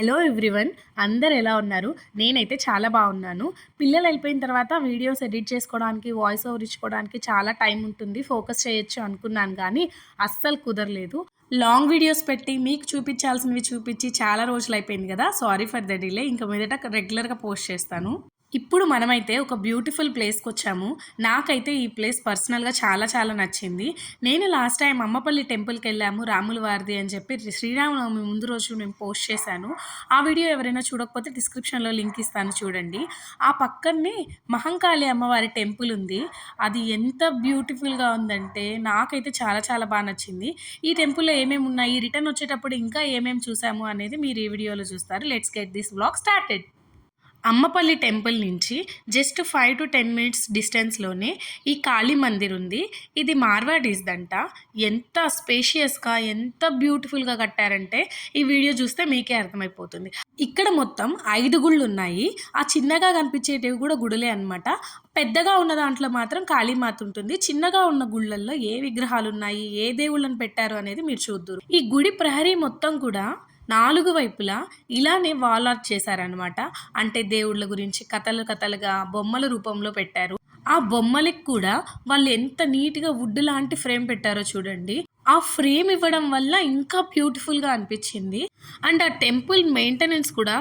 Hello everyone, అందరు ఎలా ఉన్నారు? నేనైతే చాలా బాగున్నాను. పిల్లలు వెళ్ళిపోయిన తర్వాత వీడియోస్ ఎడిట్ చేసుకోవడానికి, వాయిస్ ఓవర్ ఇచ్చుకోవడానికి చాలా టైం ఉంటుంది. ఫోకస్ చేయొచ్చు అనుకున్నాను కానీ అస్సలు కుదరలేదు. లాంగ్ వీడియోస్ పెట్టి మీకు చూపించాల్సినవి చూపించి చాలా రోజులు అయిపోయింది కదా. Sorry for the delay. ఇంక మీదట రెగ్యులర్గా పోస్ట్ చేస్తాను. ఇప్పుడు మనమైతే ఒక బ్యూటిఫుల్ ప్లేస్కి వచ్చాము. నాకైతే ఈ ప్లేస్ పర్సనల్గా చాలా చాలా నచ్చింది. నేను లాస్ట్ టైం అమ్మపల్లి టెంపుల్కి వెళ్ళాము, రాముల వారిది అని చెప్పి శ్రీరామనవమి ముందు రోజు మేము పోస్ట్ చేశాను. ఆ వీడియో ఎవరైనా చూడకపోతే డిస్క్రిప్షన్లో లింక్ ఇస్తాను, చూడండి. ఆ పక్కనే మహంకాళి అమ్మవారి టెంపుల్ ఉంది. అది ఎంత బ్యూటిఫుల్గా ఉందంటే నాకైతే చాలా చాలా బాగా నచ్చింది. ఈ టెంపుల్లో ఏమేమి ఉన్నాయి, రిటర్న్ వచ్చేటప్పుడు ఇంకా ఏమేమి చూసాము అనేది మీరు ఈ వీడియోలో చూస్తారు. Let's get this vlog started. Ammapalli temple నుంచి జస్ట్ 5 to 10 మినిట్స్ డిస్టెన్స్లోనే ఈ కాళీ మందిర్ ఉంది. ఇది మార్వాడీస్దంట. ఎంత స్పేషియస్గా, ఎంత బ్యూటిఫుల్గా కట్టారంటే ఈ వీడియో చూస్తే మీకే అర్థమైపోతుంది. ఇక్కడ మొత్తం 5 గుళ్ళు ఉన్నాయి. ఆ చిన్నగా కనిపించేటివి కూడా గుడులే అనమాట. పెద్దగా ఉన్న దాంట్లో మాత్రం కాళీమాత ఉంటుంది. చిన్నగా ఉన్న గుళ్ళల్లో ఏ విగ్రహాలు ఉన్నాయి, ఏ దేవుళ్ళని పెట్టారు అనేది మీరు చూద్దురు. ఈ గుడి ప్రహరీ మొత్తం కూడా 4 వైపులా ఇలానే వాల్ ఆర్ట్ చేశారనమాట. అంటే దేవుళ్ళ గురించి కథలుగా బొమ్మల రూపంలో పెట్టారు. ఆ బొమ్మలకి కూడా వాళ్ళు ఎంత నీట్గా వుడ్ లాంటి ఫ్రేమ్ పెట్టారో చూడండి. ఆ ఫ్రేమ్ ఇవ్వడం వల్ల ఇంకా బ్యూటిఫుల్గా అనిపించింది. అండ్ ఆ టెంపుల్ మెయింటెనెన్స్ కూడా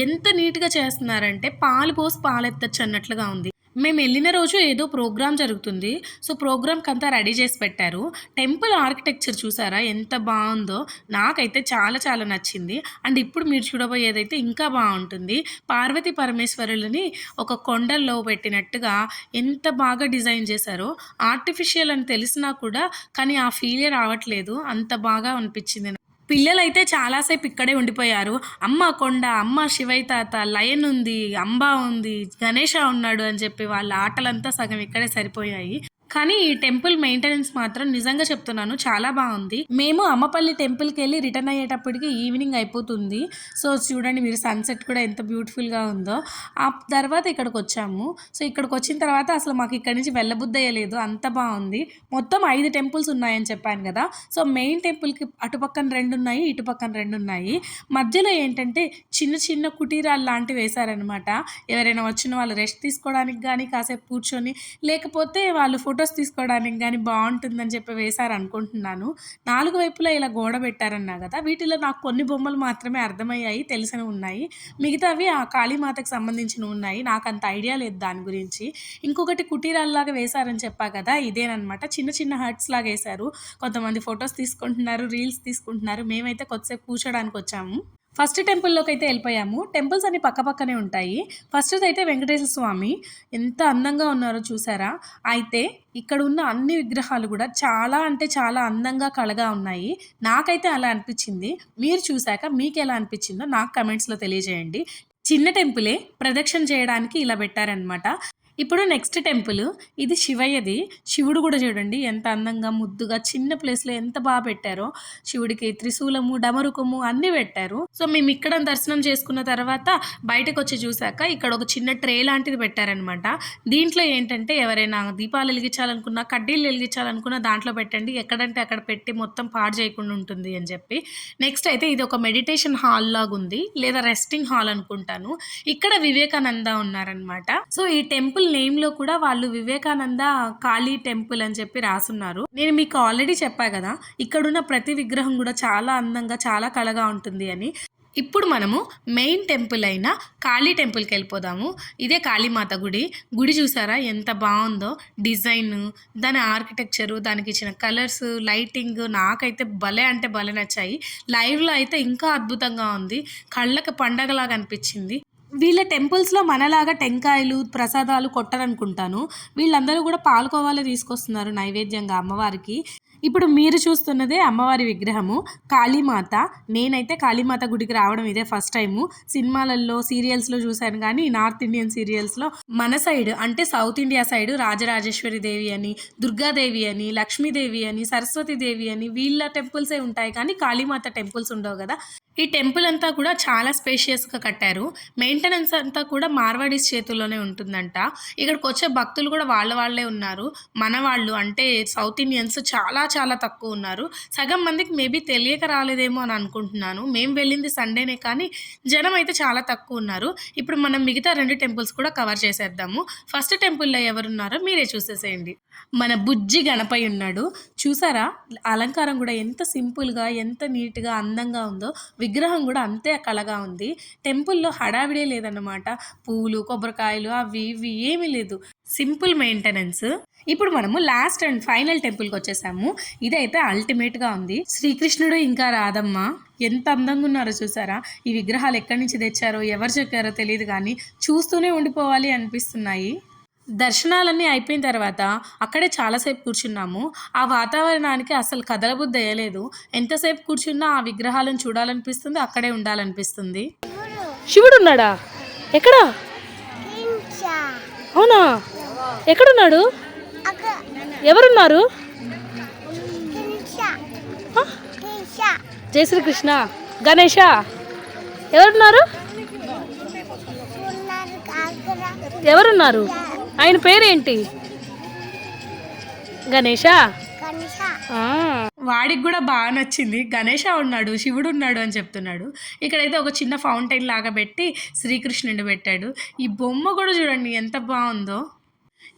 ఎంత నీట్గా చేస్తున్నారంటే పాలు పోసి పాలెత్తచ్చు అన్నట్లుగా ఉంది. మేము వెళ్ళిన రోజు ఏదో ప్రోగ్రామ్ జరుగుతుంది. సో ప్రోగ్రామ్కి అంతా రెడీ చేసి పెట్టారు. టెంపుల్ ఆర్కిటెక్చర్ చూసారా ఎంత బాగుందో. నాకైతే చాలా చాలా నచ్చింది. అండ్ ఇప్పుడు మీరు చూడబోయేదైతే ఇంకా బాగుంటుంది. పార్వతీ పరమేశ్వరులని ఒక కొండల్లో పెట్టినట్టుగా ఎంత బాగా డిజైన్ చేశారో. ఆర్టిఫిషియల్ అని తెలిసినా కూడా కానీ ఆ ఫీలే రావట్లేదు, అంత బాగా అనిపించింది. పిల్లలైతే చాలాసేపు ఇక్కడే ఉండిపోయారు. అమ్మ కొండ, అమ్మ శివయ్య తాత, లయన్ ఉంది, అంబా ఉంది, గణేష ఉన్నాడు అని చెప్పి వాళ్ళ ఆటలంతా సగం ఇక్కడే సరిపోయాయి. కానీ ఈ టెంపుల్ మెయింటెనెన్స్ మాత్రం నిజంగా చెప్తున్నాను చాలా బాగుంది. మేము అమ్మపల్లి టెంపుల్కి వెళ్ళి రిటర్న్ అయ్యేటప్పటికి ఈవినింగ్ అయిపోతుంది. సో చూడండి మీరు, సన్సెట్ కూడా ఎంత బ్యూటిఫుల్గా ఉందో. ఆ తర్వాత ఇక్కడికి వచ్చాము. సో ఇక్కడికి వచ్చిన తర్వాత అసలు మాకు ఇక్కడి నుంచి వెళ్ళబుద్ధి అయ్యలేదు, అంత బాగుంది. మొత్తం 5 టెంపుల్స్ ఉన్నాయని చెప్పాను కదా. సో మెయిన్ టెంపుల్కి అటుపక్కన 2 ఉన్నాయి, ఇటుపక్కన 2 ఉన్నాయి. మధ్యలో ఏంటంటే చిన్న చిన్న కుటీరాలు లాంటివి వేశారనమాట. ఎవరైనా వచ్చిన వాళ్ళు రెస్ట్ తీసుకోవడానికి కానీ, కాసేపు కూర్చొని, లేకపోతే వాళ్ళు ఫోటోస్ తీసుకోవడానికి కానీ బాగుంటుందని చెప్పి వేశారు అనుకుంటున్నాను. 4 వైపులా ఇలా గోడ పెట్టారన్నా కదా. వీటిలో నాకు కొన్ని బొమ్మలు మాత్రమే అర్థమయ్యాయి, తెలిసినవి ఉన్నాయి. మిగతావి ఆ కాళీమాతకు సంబంధించినవి ఉన్నాయి. నాకు అంత ఐడియా లేదు దాని గురించి. ఇంకొకటి కుటీరాల్లాగా వేశారని చెప్పా కదా, ఇదేనమాట. చిన్న చిన్న హట్స్ లాగా వేశారు. కొంతమంది ఫొటోస్ తీసుకుంటున్నారు, రీల్స్ తీసుకుంటున్నారు. మేమైతే కొద్దిసేపు కూర్చోడానికి వచ్చాము. ఫస్ట్ టెంపుల్లోకి అయితే వెళ్ళిపోయాము. టెంపుల్స్ అన్ని పక్కపక్కనే ఉంటాయి. ఫస్ట్ అయితే వెంకటేశ్వర స్వామి ఎంత అందంగా ఉన్నారో చూసారా. అయితే ఇక్కడ ఉన్న అన్ని విగ్రహాలు కూడా చాలా అంటే చాలా అందంగా కళగా ఉన్నాయి. నాకైతే అలా అనిపించింది. మీరు చూశాక మీకు ఎలా అనిపించిందో నాకు కమెంట్స్లో తెలియజేయండి. చిన్న టెంపులే ప్రదక్షిణ చేయడానికి ఇలా పెట్టారనమాట. ఇప్పుడు నెక్స్ట్ టెంపుల్, ఇది శివయ్యది. శివుడు కూడా చూడండి ఎంత అందంగా ముద్దుగా చిన్న ప్లేస్లో ఎంత బాగా పెట్టారో. శివుడికి త్రిశూలము, డమరుకము అన్నీ పెట్టారు. సో మేము ఇక్కడ దర్శనం చేసుకున్న తర్వాత బయటకు వచ్చి చూసాక ఇక్కడ ఒక చిన్న ట్రే లాంటిది పెట్టారనమాట. దీంట్లో ఏంటంటే ఎవరైనా దీపాలు వెలిగించాలనుకున్నా, కడ్డీలు వెలిగించాలనుకున్నా దాంట్లో పెట్టండి, ఎక్కడంటే అక్కడ పెట్టి మొత్తం పాడు చేయకుండా ఉంటుంది అని చెప్పి. నెక్స్ట్ అయితే ఇది ఒక మెడిటేషన్ హాల్ లాగా ఉంది, లేదా రెస్టింగ్ హాల్ అనుకుంటాను. ఇక్కడ వివేకానంద ఉన్నారనమాట. సో ఈ టెంపుల్ నేమ్ లో కూడా వాళ్ళు వివేకానంద కాళీ టెంపుల్ అని చెప్పి రాసున్నారు. నేను మీకు ఆల్రెడీ చెప్పా కదా, ఇక్కడున్న ప్రతి విగ్రహం కూడా చాలా అందంగా చాలా కళగా ఉంటుంది అని. ఇప్పుడు మనము మెయిన్ టెంపుల్ అయిన కాళీ టెంపుల్కి వెళ్ళిపోదాము. ఇదే కాళీమాత గుడి. గుడి చూసారా ఎంత బాగుందో. డిజైన్, దాని ఆర్కిటెక్చరు, దానికి ఇచ్చిన కలర్స్, లైటింగ్ నాకైతే భలే అంటే భలే నచ్చాయి. లైవ్లో అయితే ఇంకా అద్భుతంగా ఉంది. కళ్ళకి పండగలాగా అనిపించింది. వీళ్ళ టెంపుల్స్లో మనలాగా టెంకాయలు ప్రసాదాలు కొట్టరనుకుంటాను. వీళ్ళందరూ కూడా పాలకోవాలే తీసుకొస్తున్నారు నైవేద్యంగా అమ్మవారికి. ఇప్పుడు మీరు చూస్తున్నదే అమ్మవారి విగ్రహము, కాళీమాత. నేనైతే కాళీమాత గుడికి రావడం ఇదే ఫస్ట్ టైము. సినిమాలలో, సీరియల్స్లో చూశాను కానీ నార్త్ ఇండియన్ సీరియల్స్లో మన సైడ్ అంటే సౌత్ ఇండియా సైడ్ రాజరాజేశ్వరి దేవి అని, దుర్గాదేవి అని, లక్ష్మీదేవి అని, సరస్వతి దేవి అని వీళ్ళ టెంపుల్సే ఉంటాయి కానీ కాళీమాత టెంపుల్స్ ఉండవు కదా. ఈ టెంపుల్ అంతా కూడా చాలా స్పేషియస్‌గా కట్టారు. మెయింటెనెన్స్ అంతా కూడా మార్వాడీస్ చేతుల్లోనే ఉంటుందంట. ఇక్కడికొచ్చే భక్తులు కూడా వాళ్ళే ఉన్నారు. మన వాళ్ళు అంటే సౌత్ ఇండియన్స్ చాలా చాలా తక్కువున్నారు. సగం మందికి మేబీ తెలియక రాలేదేమో అని అనుకుంటున్నాను. మేము వెళ్ళింది సండేనే కానీ జనమైతే చాలా తక్కువున్నారు. ఇప్పుడు మనం మిగతా 2 టెంపుల్స్ కూడా కవర్ చేసేద్దాము. ఫస్ట్ టెంపుల్‌లో ఎవరున్నారో మీరే చూసేసేయండి. మన బుజ్జి గణపయ్య ఉన్నాడు. చూసారా? అలంకారం కూడా ఎంత సింపుల్‌గా, ఎంత నీట్‌గా, అందంగా ఉందో. విగ్రహం కూడా అంతే కళగా ఉంది. టెంపుల్‌లో హడావిడే లేదన్నమాట. పూలు, కొబ్బరికాయలు అవి ఇవి ఏమీ లేదు. Simple maintenance. ఇప్పుడు మనము లాస్ట్ అండ్ ఫైనల్ టెంపుల్‌కొచ్చేసాము. ఇదైతే అల్టిమేట్‌గా ఉంది. శ్రీకృష్ణుడు ఇంకా రాధమ్మ ఎంత అందంగా ఉన్నారో చూసారా? ఈ విగ్రహాలు ఎక్కడి నుంచి తెచ్చారో, ఎవరు చెక్కారో తెలీదు గానీ చూస్తూనే ఉండిపోవాలి అనిపిస్తున్నాయి. దర్శనాలన్నీ అయిపోయిన తర్వాత అక్కడే చాలాసేపు కూర్చున్నాము. ఆ వాతావరణానికి అసలు కదలబుద్ధేయలేదు. ఎంతసేపు కూర్చున్నా ఆ విగ్రహాలను చూడాలనిపిస్తుంది. అక్కడే ఉండాలనిపిస్తుంది. శివుడున్నాడా? ఎక్కడ? అవునా? ఎక్కడున్నాడు? ఎవరున్నారు? జై శ్రీకృష్ణ. గణేష ఎవరున్నారు? ఎవరున్నారు? ఆయన పేరేంటి? గణేష. వాడికి కూడా బాగా నచ్చింది. గణేష ఉన్నాడు, శివుడు ఉన్నాడు అని చెప్తున్నాడు. ఇక్కడైతే ఒక చిన్న ఫౌంటైన్ లాగా పెట్టి శ్రీకృష్ణుడిని పెట్టాడు. ఈ బొమ్మ కూడా చూడండి ఎంత బాగుందో.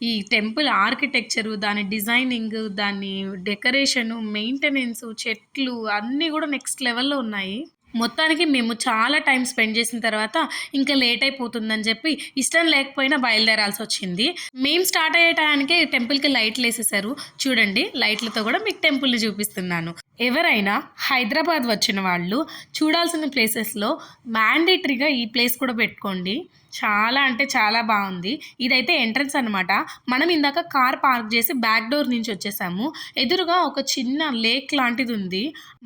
ఈ టెంపుల్ ఆర్కిటెక్చరు, దాని డిజైనింగ్, దాని డెకరేషను, మెయింటెనెన్సు, చెట్లు అన్నీ కూడా నెక్స్ట్ లెవెల్‌లో ఉన్నాయి. మొత్తానికి మేము చాలా టైం స్పెండ్ చేసిన తర్వాత ఇంకా లేట్ అయిపోతుందని చెప్పి ఇష్టం లేకపోయినా బయలుదేరాల్సొచ్చింది. మేము స్టార్ట్ అయ్యే టయానికే టెంపుల్‌కి లైట్‌లేసేశారు. చూడండి లైట్‌లతో కూడా మీకు టెంపుల్‌ని చూపిస్తున్నాను. ఎవరైనా హైదరాబాద్ వచ్చిన వాళ్ళు చూడాల్సిన ప్లేసెస్‌లో మ్యాండేటరీగా ఈ ప్లేస్ కూడా పెట్టుకోండి. చాలా అంటే చాలా బాగుంది. ఇదైతే ఎంట్రన్స్ అనమాట. మనం ఇందాక కార్ పార్క్ చేసి బ్యాక్ డోర్ నుంచి వచ్చేసాము. ఎదురుగా ఒక చిన్న లేక్ లాంటిది ఉంది.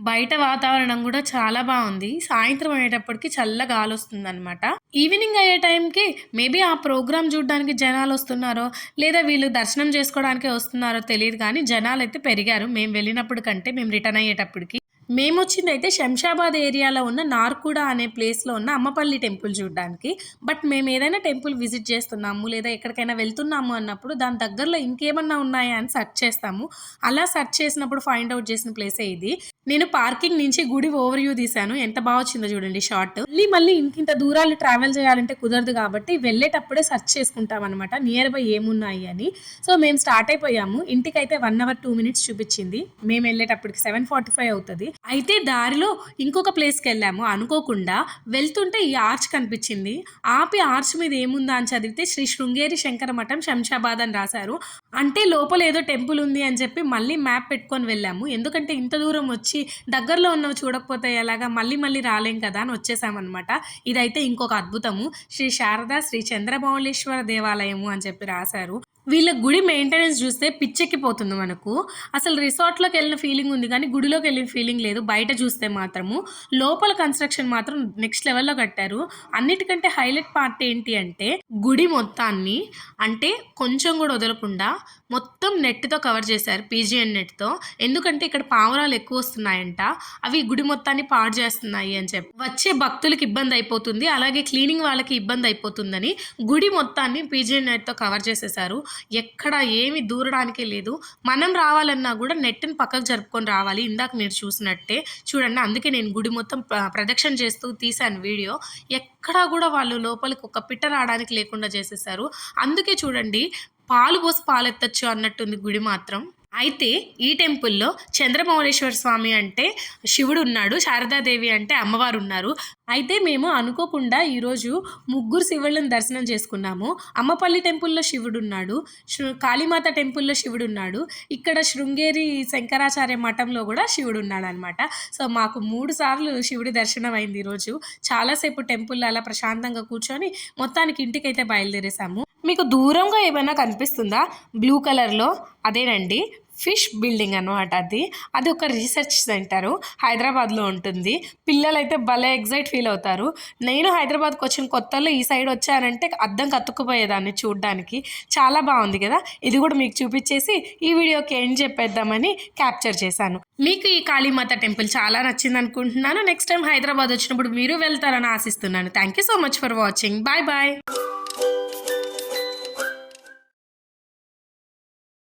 బయట వాతావరణం కూడా చాలా బాగుంది. సాయంత్రం అయ్యేటప్పటికి చల్ల గాలొస్తుందనమాట. ఈవినింగ్ అయ్యే టైంకి మేబీ ఆ ప్రోగ్రామ్ చూడడానికి జనాలు వస్తున్నారో లేదా వీళ్ళు దర్శనం చేసుకోవడానికే వస్తున్నారో తెలియదు కానీ జనాలైతే పెరిగారు. మేము వెళ్ళినప్పుడు కంటే మేము రిటర్న్ అయ్యేటప్పటికి. మేమొచ్చిందయితే శంషాబాద్ ఏరియాలో ఉన్న నార్కుడ అనే ప్లేస్‌లో ఉన్న అమ్మపల్లి టెంపుల్ చూడ్డానికి. బట్ మేమేదైనా టెంపుల్ విజిట్ చేస్తున్నాము, లేదా ఎక్కడికైనా వెళ్తున్నాము అన్నప్పుడు దాని దగ్గరలో ఇంకేమన్నా ఉన్నాయా అని సెర్చ్ చేస్తాము. అలా సెర్చ్ చేసినప్పుడు ఫైండ్ ఔట్ చేసిన ప్లేసే ఇది. నేను పార్కింగ్ నుంచి గుడి ఓవర్ వ్యూ తీశాను. ఎంత బా వచ్చిందో చూడండి షాట్. మళ్ళీ ఇంతింత దూరాలు ట్రావెల్ చేయాలంటే కుదరదు కాబట్టి వెళ్ళేటప్పుడే సెర్చ్ చేసుకుంటామనమాట నియర్ బై ఏమున్నాయి అని. సో మేము స్టార్ట్ అయిపోయాము. ఇంటికైతే 1 అవర్ 2 మినిట్స్ చూపించింది. మేము వెళ్ళేటప్పటికి 7:45 అవుతది. అయితే దారిలో ఇంకొక ప్లేస్‌కెళ్ళాము అనుకోకుండా. వెళ్తుంటే ఈ ఆర్చ్ కనిపించింది. ఆపి ఆర్చ్ మీద ఏముందా అని చదివితే శ్రీ శృంగేరి శంకర మఠం శంషాబాద్ అని రాశారు. అంటే లోపల ఏదో టెంపుల్ ఉంది అని చెప్పి మళ్ళీ మ్యాప్ పెట్టుకొని వెళ్ళాము. ఎందుకంటే ఇంత దూరం వచ్చి దగ్గరలో ఉన్నవి చూడకపోతే ఎలాగా, మళ్ళీ రాలేం కదా అని వచ్చేసామన్నమాట. ఇదైతే ఇంకొక అద్భుతము. శ్రీ శారదా శ్రీ చంద్రమౌళీశ్వర దేవాలయము అని చెప్పి రాశారు. వీళ్ళ గుడి మెయింటెనెన్స్ చూస్తే పిచ్చెక్కిపోతుంది మనకు. అసలు రిసార్ట్‌లోకి వెళ్ళిన ఫీలింగ్ ఉంది కానీ గుడిలోకి వెళ్ళిన ఫీలింగ్ లేదు బయట చూస్తే మాత్రము. లోపల కన్‌స్ట్రక్షన్ మాత్రం నెక్స్ట్ లెవెల్‌లో కట్టారు. అన్నిటికంటే హైలైట్ పార్ట్ ఏంటి అంటే గుడి మొత్తాన్ని అంటే కొంచెం కూడా వదలకుండా మొత్తం నెట్‌తో కవర్ చేశారు. పీజీఎన్ నెట్‌తో. ఎందుకంటే ఇక్కడ పావురాలు ఎక్కువ వస్తున్నాయంట. అవి గుడి మొత్తాన్ని పాడు చేస్తున్నాయి అని చెప్పి. వచ్చే భక్తులకి ఇబ్బంది అయిపోతుంది. అలాగే క్లీనింగ్ వాళ్ళకి ఇబ్బంది అయిపోతుందని గుడి మొత్తాన్ని పీజీఎన్ నెట్‌తో కవర్ చేసేశారు. ఎక్కడ ఏమి దూరడానికే లేదు. మనం రావాలన్నా కూడా నెట్‌ని పక్కకు జరుపుకొని రావాలి. ఇందాక మీరు చూసినట్టే. చూడండి అందుకే నేను గుడి మొత్తం ప్రదక్షిణ చేస్తూ తీశాను వీడియో. ఎక్కడా కూడా వాళ్ళు లోపలికి ఒక పిట్ట రావడానికి లేకుండా చేసేశారు. అందుకే చూడండి పాలు పోసి పాలెత్తొచ్చు అన్నట్టుంది గుడి మాత్రం. అయితే ఈ టెంపుల్‌లో చంద్రమౌళేశ్వర స్వామి అంటే శివుడు ఉన్నాడు. శారదాదేవి అంటే అమ్మవారు ఉన్నారు. అయితే మేము అనుకోకుండా ఈరోజు ముగ్గురు శివుళ్ళని దర్శనం చేసుకున్నాము. అమ్మపల్లి టెంపుల్‌లో శివుడున్నాడు. కాళీమాత టెంపుల్‌లో శివుడున్నాడు. ఇక్కడ శృంగేరి శంకరాచార్య మఠంలో కూడా శివుడున్నాడనమాట. సో మాకు 3 సార్లు శివుడి దర్శనం అయింది ఈరోజు. చాలాసేపు టెంపుల్‌లో అలా ప్రశాంతంగా కూర్చొని మొత్తానికి ఇంటికైతే బయలుదేరేసాము. మీకు దూరంగా ఏమైనా కనిపిస్తుందా బ్లూ కలర్‌లో? అదేనండి ఫిష్ బిల్డింగ్ అనమాట. అది ఒక రీసెర్చ్ సెంటరు హైదరాబాద్లో ఉంటుంది. పిల్లలైతే భలే ఎగ్జైట్ ఫీల్ అవుతారు. నేను హైదరాబాద్కి వచ్చిన కొత్తలో ఈ సైడ్ వచ్చానంటే అద్దం కత్తుక్కుపోయేదాన్ని చూడ్డానికి. చాలా బాగుంది కదా. ఇది కూడా మీకు చూపించేసి ఈ వీడియోకి ఏం చెప్పేద్దామని క్యాప్చర్ చేశాను. మీకు ఈ కాళీమాత టెంపుల్ చాలా నచ్చింది అనుకుంటున్నాను. నెక్స్ట్ టైం హైదరాబాద్ వచ్చినప్పుడు మీరు వెళ్తారని ఆశిస్తున్నాను. Thank you so much for watching. Bye bye.